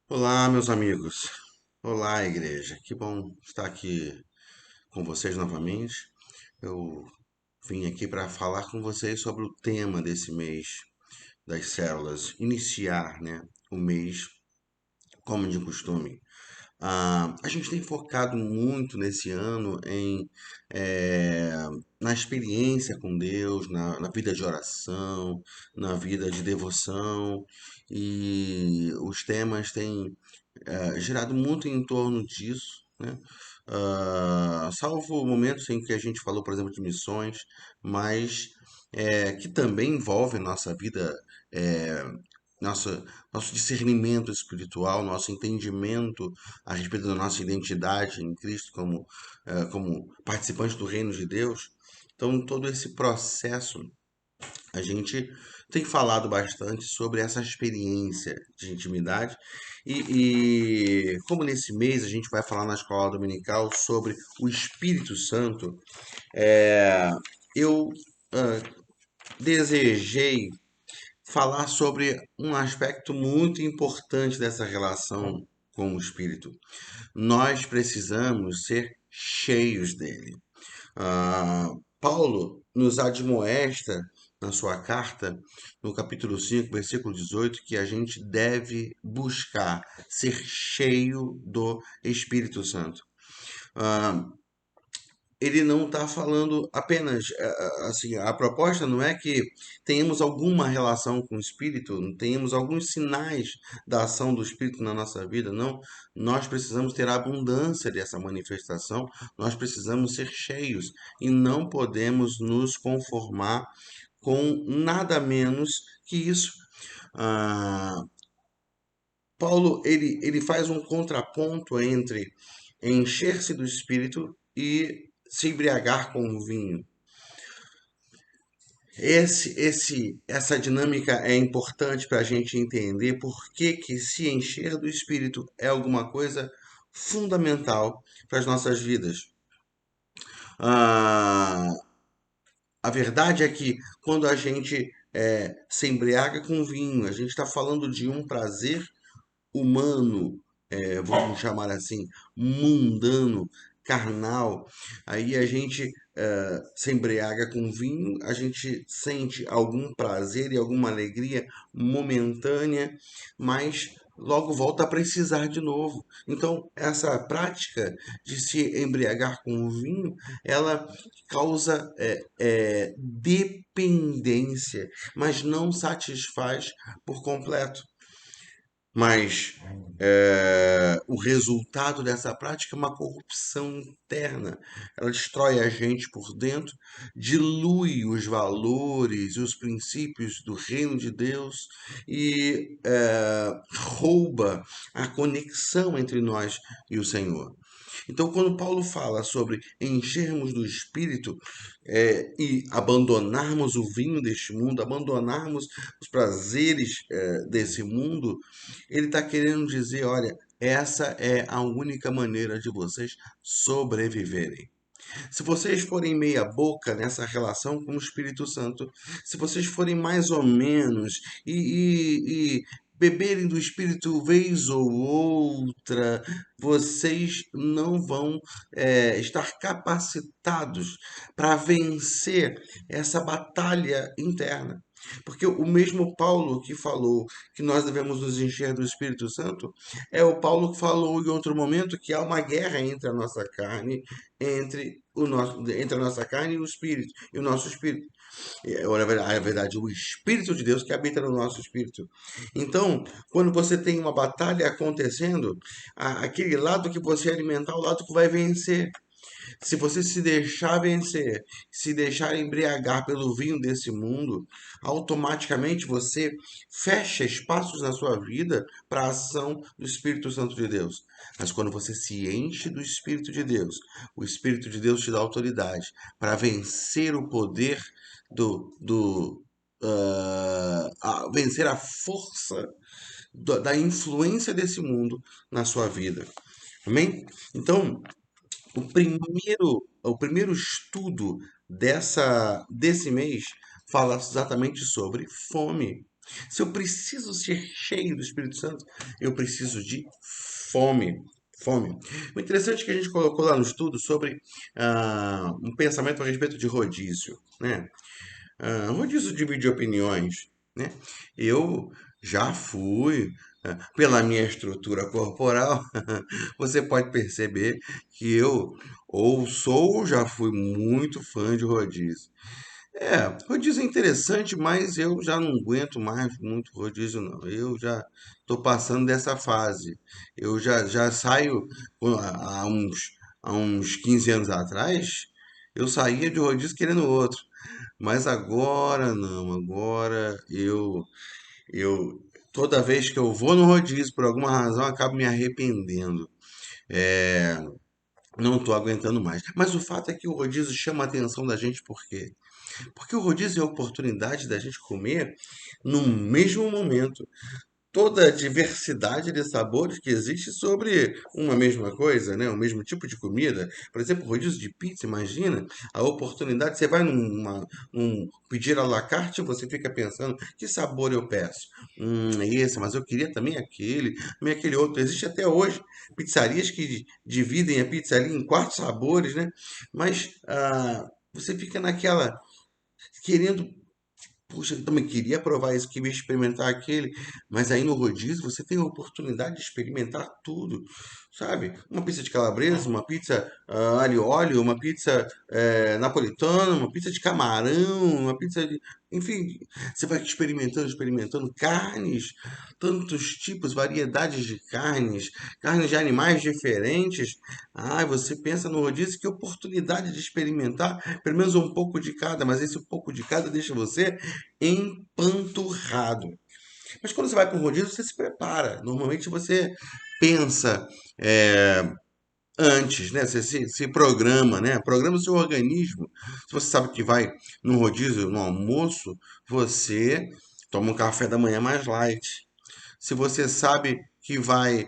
Olá, meus amigos. Olá, igreja. Que bom estar aqui com vocês novamente. Eu vim aqui para falar com vocês sobre o tema desse mês das células. Iniciar, né, o mês como de costume. A gente tem focado muito nesse ano eh, na experiência com Deus, na vida de oração, na vida de devoção, e os temas têm girado muito em torno disso, né? Salvo momentos em que a gente falou, por exemplo, de missões, mas que também envolve nossa vida, é, nossa, nosso discernimento espiritual, nosso entendimento a respeito da nossa identidade em Cristo como participante do reino de Deus. Então, todo esse processo a gente tem falado bastante sobre essa experiência de intimidade como nesse mês a gente vai falar na escola dominical sobre o Espírito Santo, eu desejei falar sobre um aspecto muito importante dessa relação com o Espírito. Nós precisamos ser cheios dele. Paulo nos admoesta na sua carta, no capítulo 5, versículo 18, que a gente deve buscar ser cheio do Espírito Santo. Ah, ele não está falando apenas, assim, a proposta não é que tenhamos alguma relação com o Espírito, tenhamos alguns sinais da ação do Espírito na nossa vida, não. Nós precisamos ter abundância dessa manifestação, nós precisamos ser cheios e não podemos nos conformar com nada menos que isso. Ah, Paulo, ele faz um contraponto entre encher-se do Espírito e se embriagar com o vinho. Essa dinâmica é importante para a gente entender por que se encher do Espírito é alguma coisa fundamental para as nossas vidas. Ah, a verdade é que quando a gente se embriaga com vinho, a gente está falando de um prazer humano, vamos chamar assim, mundano, carnal. Aí a gente se embriaga com vinho, a gente sente algum prazer e alguma alegria momentânea, mas logo volta a precisar de novo. Então, essa prática de se embriagar com o vinho, ela causa dependência, mas não satisfaz por completo. Mas o resultado dessa prática é uma corrupção interna. Ela destrói a gente por dentro, dilui os valores e os princípios do reino de Deus e rouba a conexão entre nós e o Senhor. Então, quando Paulo fala sobre enchermos do Espírito e abandonarmos o vinho deste mundo, abandonarmos os prazeres desse mundo, ele está querendo dizer: olha, essa é a única maneira de vocês sobreviverem. Se vocês forem meia boca nessa relação com o Espírito Santo, se vocês forem mais ou menos e beberem do Espírito vez ou outra, vocês não vão estar capacitados para vencer essa batalha interna. Porque o mesmo Paulo que falou que nós devemos nos encher do Espírito Santo é o Paulo que falou em outro momento que há uma guerra entre a nossa carne, entre a nossa carne e o Espírito, e o nosso Espírito. Na verdade, o Espírito de Deus que habita no nosso Espírito. Então, quando você tem uma batalha acontecendo, aquele lado que você alimentar, é o lado que vai vencer. Se você se deixar vencer, se deixar embriagar pelo vinho desse mundo, automaticamente você fecha espaços na sua vida para a ação do Espírito Santo de Deus. Mas quando você se enche do Espírito de Deus, o Espírito de Deus te dá autoridade para vencer o poder vencer a força da influência desse mundo na sua vida. Amém? Então, o primeiro estudo desse mês fala exatamente sobre fome. Se eu preciso ser cheio do Espírito Santo, eu preciso de fome. Fome. O interessante é que a gente colocou lá no estudo sobre um pensamento a respeito de rodízio, né? Rodízio divide opiniões, né? Eu já fui, pela minha estrutura corporal, você pode perceber que eu ou sou ou já fui muito fã de rodízio. Rodízio é interessante, mas eu já não aguento mais muito rodízio, não. Eu já estou passando dessa fase. Eu já saio há uns 15 anos atrás, eu saía de rodízio querendo outro. Mas agora não, agora eu toda vez que eu vou no rodízio, por alguma razão, eu acabo me arrependendo. Não estou aguentando mais. Mas o fato é que o rodízio chama a atenção da gente por quê? Porque o rodízio é a oportunidade da gente comer no mesmo momento toda a diversidade de sabores que existe sobre uma mesma coisa, né? O mesmo tipo de comida. Por exemplo, rodízio de pizza, imagina a oportunidade. Você vai pedir à la carte, você fica pensando, que sabor eu peço? Esse, mas eu queria também aquele outro. Existe até hoje pizzarias que dividem a pizza ali em 4 sabores, né? Mas você fica naquela, querendo. Puxa, eu também queria provar isso, queria experimentar aquele, mas aí no rodízio você tem a oportunidade de experimentar tudo, sabe? Uma pizza de calabresa, uma pizza alho e óleo, uma pizza napolitana, uma pizza de camarão, uma pizza de... Enfim, você vai experimentando, experimentando carnes, tantos tipos, variedades de carnes, carnes de animais diferentes. Você pensa no rodízio, que oportunidade de experimentar pelo menos um pouco de cada, mas esse pouco de cada deixa você empanturrado. Mas quando você vai para um rodízio, você se prepara. Normalmente você pensa antes, né? Você se programa, né? Programa o seu organismo. Se você sabe que vai no rodízio, no almoço, você toma um café da manhã mais light. Se você sabe que vai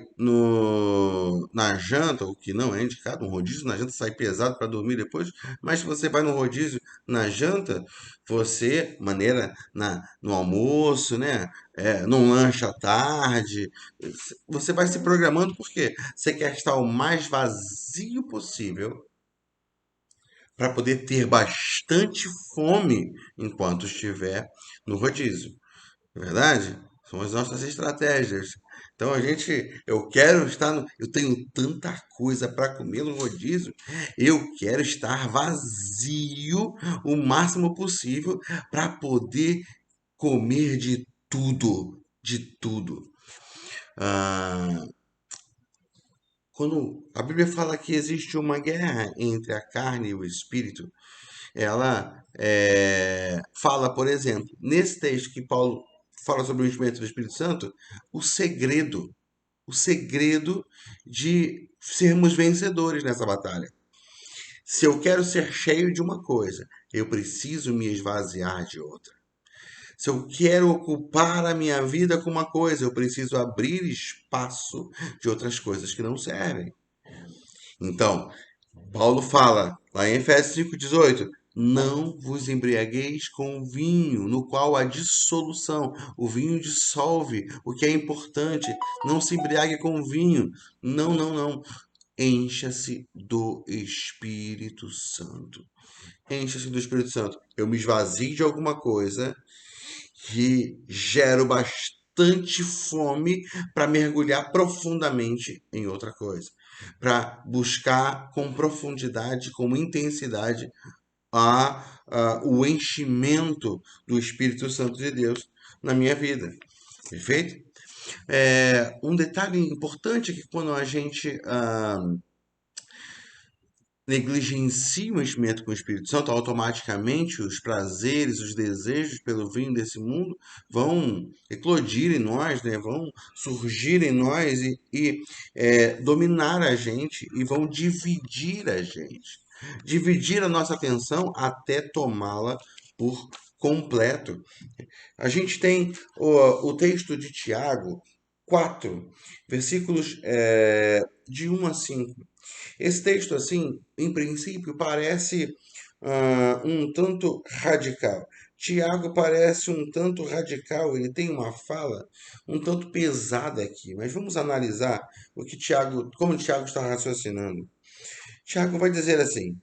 na janta, o que não é indicado, um rodízio na janta sai pesado para dormir depois, mas se você vai no rodízio na janta, você, maneira no almoço, né? Num lanche à tarde, você vai se programando porque você quer estar o mais vazio possível para poder ter bastante fome enquanto estiver no rodízio. É verdade? São as nossas estratégias. Então eu quero estar eu tenho tanta coisa para comer no rodízio, eu quero estar vazio o máximo possível para poder comer de tudo. Ah, quando a Bíblia fala que existe uma guerra entre a carne e o espírito, ela fala, por exemplo, nesse texto que Paulo fala sobre o enchimento do Espírito Santo, o segredo, o segredo de sermos vencedores nessa batalha. Se eu quero ser cheio de uma coisa, eu preciso me esvaziar de outra. Se eu quero ocupar a minha vida com uma coisa, eu preciso abrir espaço de outras coisas que não servem. Então, Paulo fala lá em Efésios 5,18: Não vos embriagueis com vinho, no qual há dissolução. O vinho dissolve o que é importante. Não se embriague com vinho. Não, não, não. Encha-se do Espírito Santo. Encha-se do Espírito Santo. Eu me esvazio de alguma coisa que gero bastante fome para mergulhar profundamente em outra coisa, para buscar com profundidade, com intensidade o enchimento do Espírito Santo de Deus na minha vida. Perfeito? Um detalhe importante é que quando a gente negligencia o enchimento com o Espírito Santo, automaticamente os prazeres, os desejos pelo vinho desse mundo vão eclodir em nós, né? Vão surgir em nós e dominar a gente e vão dividir a gente. Dividir a nossa atenção até tomá-la por completo. A gente tem o texto de Tiago 4, versículos de 1 a 5. Esse texto, assim, em princípio, parece um tanto radical. Tiago parece um tanto radical, ele tem uma fala um tanto pesada aqui, mas vamos analisar como Tiago está raciocinando. Tiago vai dizer assim,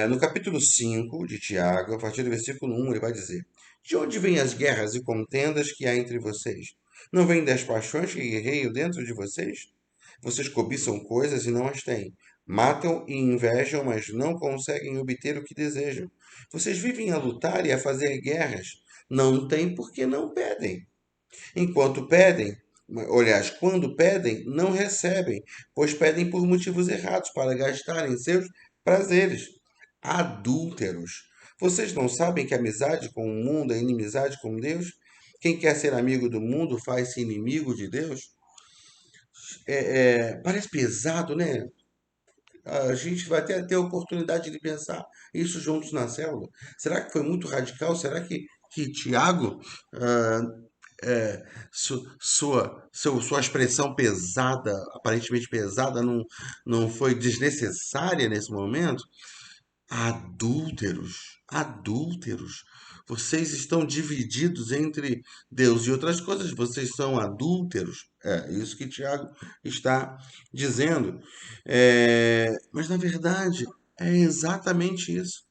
no capítulo 5 de Tiago, a partir do versículo 1, ele vai dizer: De onde vêm as guerras e contendas que há entre vocês? Não vêm das paixões que guerreiam dentro de vocês? Vocês cobiçam coisas e não as têm. Matam e invejam, mas não conseguem obter o que desejam. Vocês vivem a lutar e a fazer guerras. Não têm porque não pedem. Enquanto pedem, aliás, quando pedem, não recebem, pois pedem por motivos errados, para gastarem seus prazeres. Adúlteros. Vocês não sabem que amizade com o mundo é inimizade com Deus? Quem quer ser amigo do mundo faz-se inimigo de Deus? Parece pesado, né? A gente vai até ter a oportunidade de pensar isso juntos na célula. Será que foi muito radical? Será que Tiago, ah, sua expressão pesada, aparentemente pesada, não foi desnecessária nesse momento? Adúlteros, adúlteros. Vocês estão divididos entre Deus e outras coisas, vocês são adúlteros. É isso que Tiago está dizendo. Mas na verdade é exatamente isso.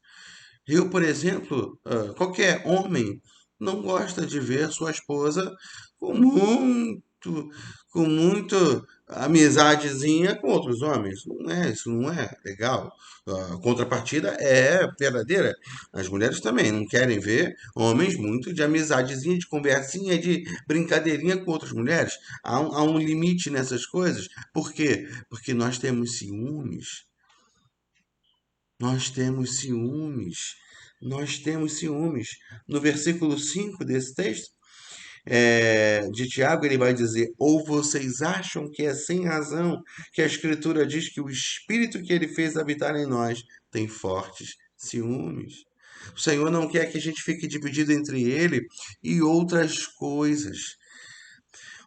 Eu, por exemplo, qualquer homem não gosta de ver sua esposa com muito, com muito amizadezinha com outros homens. Não é, isso não é legal. A contrapartida é verdadeira. As mulheres também não querem ver homens muito de amizadezinha, de conversinha, de brincadeirinha com outras mulheres. Há um limite nessas coisas. Por quê? Porque nós temos ciúmes. Nós temos ciúmes. Nós temos ciúmes. No versículo 5 desse texto, de Tiago, ele vai dizer: Ou vocês acham que é sem razão que a Escritura diz que o Espírito que ele fez habitar em nós tem fortes ciúmes? O Senhor não quer que a gente fique dividido entre ele e outras coisas.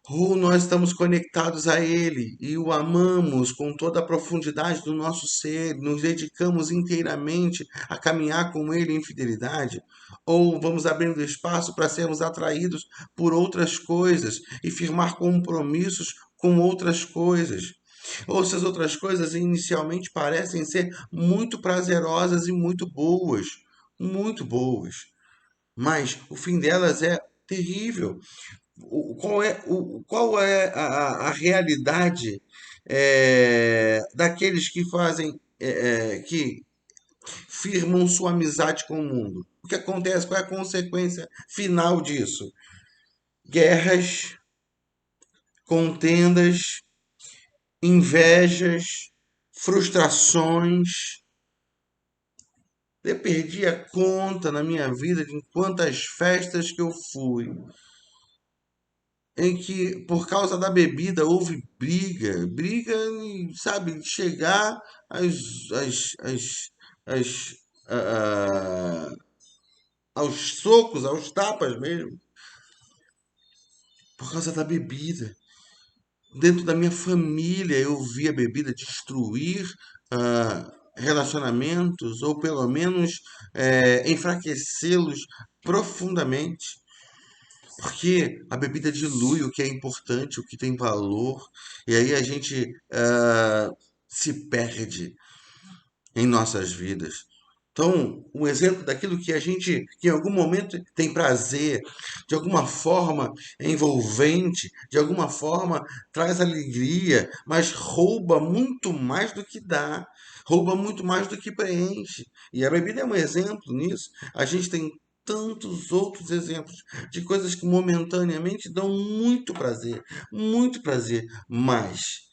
Ou nós estamos conectados a Ele e o amamos com toda a profundidade do nosso ser, nos dedicamos inteiramente a caminhar com Ele em fidelidade, ou vamos abrindo espaço para sermos atraídos por outras coisas e firmar compromissos com outras coisas. Ou se as outras coisas inicialmente parecem ser muito prazerosas e muito boas, mas o fim delas é terrível. Qual é a realidade daqueles que que firmam sua amizade com o mundo? O que acontece? Qual é a consequência final disso? Guerras, contendas, invejas, frustrações. Eu perdi a conta na minha vida de quantas festas que eu fui em que, por causa da bebida, houve briga, sabe, de chegar às, às, às, às, ah, aos socos, aos tapas mesmo, por causa da bebida. Dentro da minha família, eu vi a bebida destruir relacionamentos, ou pelo menos enfraquecê-los profundamente. Porque a bebida dilui o que é importante, o que tem valor, e aí a gente se perde em nossas vidas. Então, um exemplo daquilo que a gente, que em algum momento tem prazer, de alguma forma é envolvente, de alguma forma traz alegria, mas rouba muito mais do que dá, rouba muito mais do que preenche. E a bebida é um exemplo nisso. A gente tem tantos outros exemplos de coisas que momentaneamente dão muito prazer, mas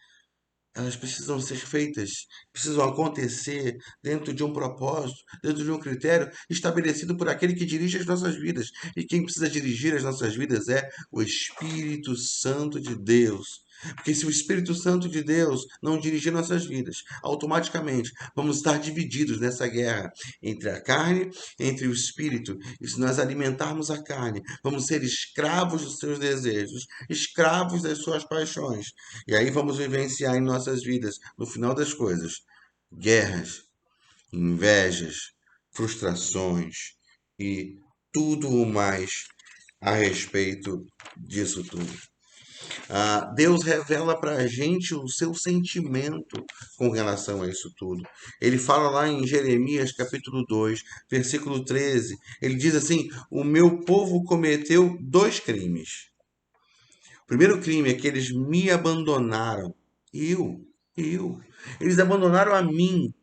elas precisam ser feitas, precisam acontecer dentro de um propósito, dentro de um critério estabelecido por aquele que dirige as nossas vidas. E quem precisa dirigir as nossas vidas é o Espírito Santo de Deus. Porque se o Espírito Santo de Deus não dirigir nossas vidas, automaticamente vamos estar divididos nessa guerra entre a carne, entre o Espírito. E se nós alimentarmos a carne, vamos ser escravos dos seus desejos, escravos das suas paixões. E aí vamos vivenciar em nossas vidas, no final das coisas, guerras, invejas, frustrações e tudo o mais a respeito disso tudo. Deus revela para a gente o seu sentimento com relação a isso tudo. Ele fala lá em Jeremias capítulo 2, versículo 13. Ele diz assim: o meu povo cometeu dois crimes. O primeiro crime é que eles me abandonaram. Eu, eu. Eles abandonaram a mim.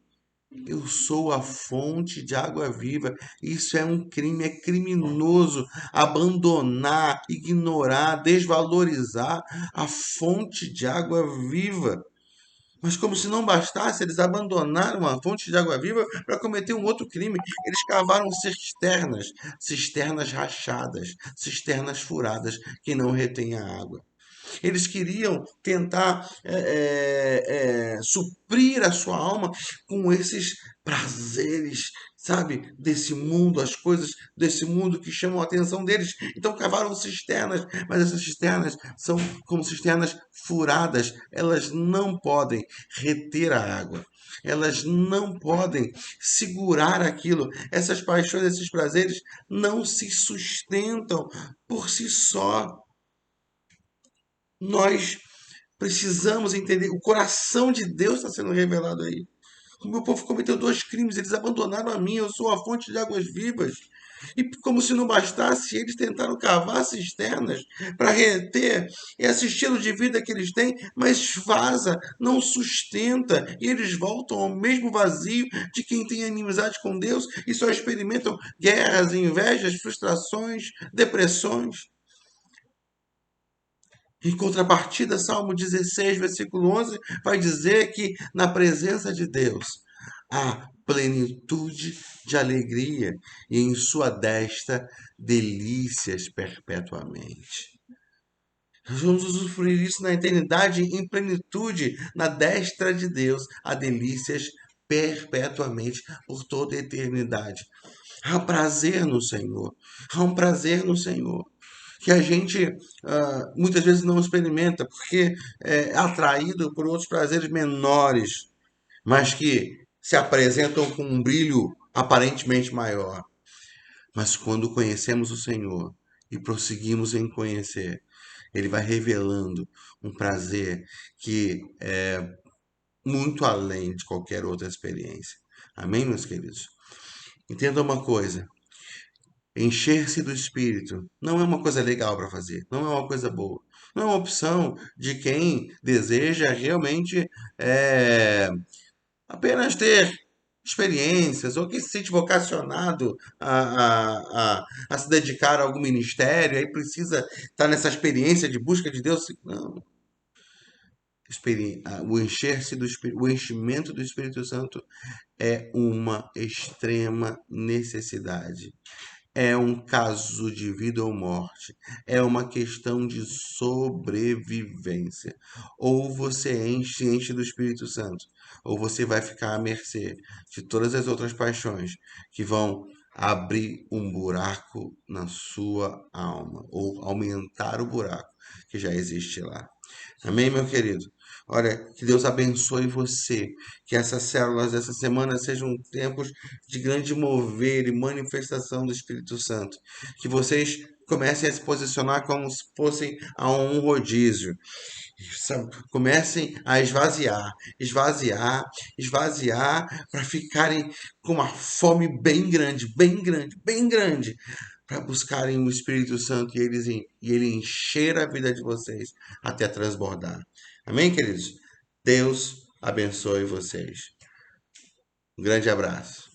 Eu sou a fonte de água viva. Isso é um crime, é criminoso abandonar, ignorar, desvalorizar a fonte de água viva. Mas como se não bastasse, eles abandonaram a fonte de água viva para cometer um outro crime. Eles cavaram cisternas, cisternas rachadas, cisternas furadas que não retêm a água. Eles queriam tentar suprir a sua alma com esses prazeres, sabe, desse mundo, as coisas desse mundo que chamam a atenção deles. Então cavaram cisternas, mas essas cisternas são como cisternas furadas, elas não podem reter a água. Elas não podem segurar aquilo. Essas paixões, esses prazeres não se sustentam por si só. Nós precisamos entender, o coração de Deus está sendo revelado aí. O meu povo cometeu dois crimes, eles abandonaram a mim, eu sou a fonte de águas vivas. E como se não bastasse, eles tentaram cavar cisternas para reter esse estilo de vida que eles têm, mas vaza, não sustenta, e eles voltam ao mesmo vazio de quem tem inimizade com Deus e só experimentam guerras, invejas, frustrações, depressões. Em contrapartida, Salmo 16, versículo 11, vai dizer que na presença de Deus há plenitude de alegria e em sua destra delícias perpetuamente. Nós vamos usufruir isso na eternidade em plenitude, na destra de Deus, há delícias perpetuamente por toda a eternidade. Há prazer no Senhor, há um prazer no Senhor que a gente muitas vezes não experimenta, porque é atraído por outros prazeres menores, mas que se apresentam com um brilho aparentemente maior. Mas quando conhecemos o Senhor e prosseguimos em conhecer, Ele vai revelando um prazer que é muito além de qualquer outra experiência. Amém, meus queridos? Entenda uma coisa: encher-se do Espírito não é uma coisa legal para fazer, não é uma coisa boa. Não é uma opção de quem deseja realmente é, apenas ter experiências ou que se sente vocacionado a se dedicar a algum ministério, aí precisa estar nessa experiência de busca de Deus. Não. O enchimento do Espírito Santo é uma extrema necessidade. É um caso de vida ou morte. É uma questão de sobrevivência. Ou você enche do Espírito Santo, ou você vai ficar à mercê de todas as outras paixões que vão abrir um buraco na sua alma, ou aumentar o buraco que já existe lá. Amém, meu querido? Olha, que Deus abençoe você. Que essas células dessa semana sejam tempos de grande mover e manifestação do Espírito Santo. Que vocês comecem a se posicionar como se fossem a um rodízio. Comecem a esvaziar, esvaziar, esvaziar, para ficarem com uma fome bem grande, bem grande, bem grande, para buscarem o Espírito Santo e ele encher a vida de vocês até transbordar. Amém, queridos? Deus abençoe vocês. Um grande abraço.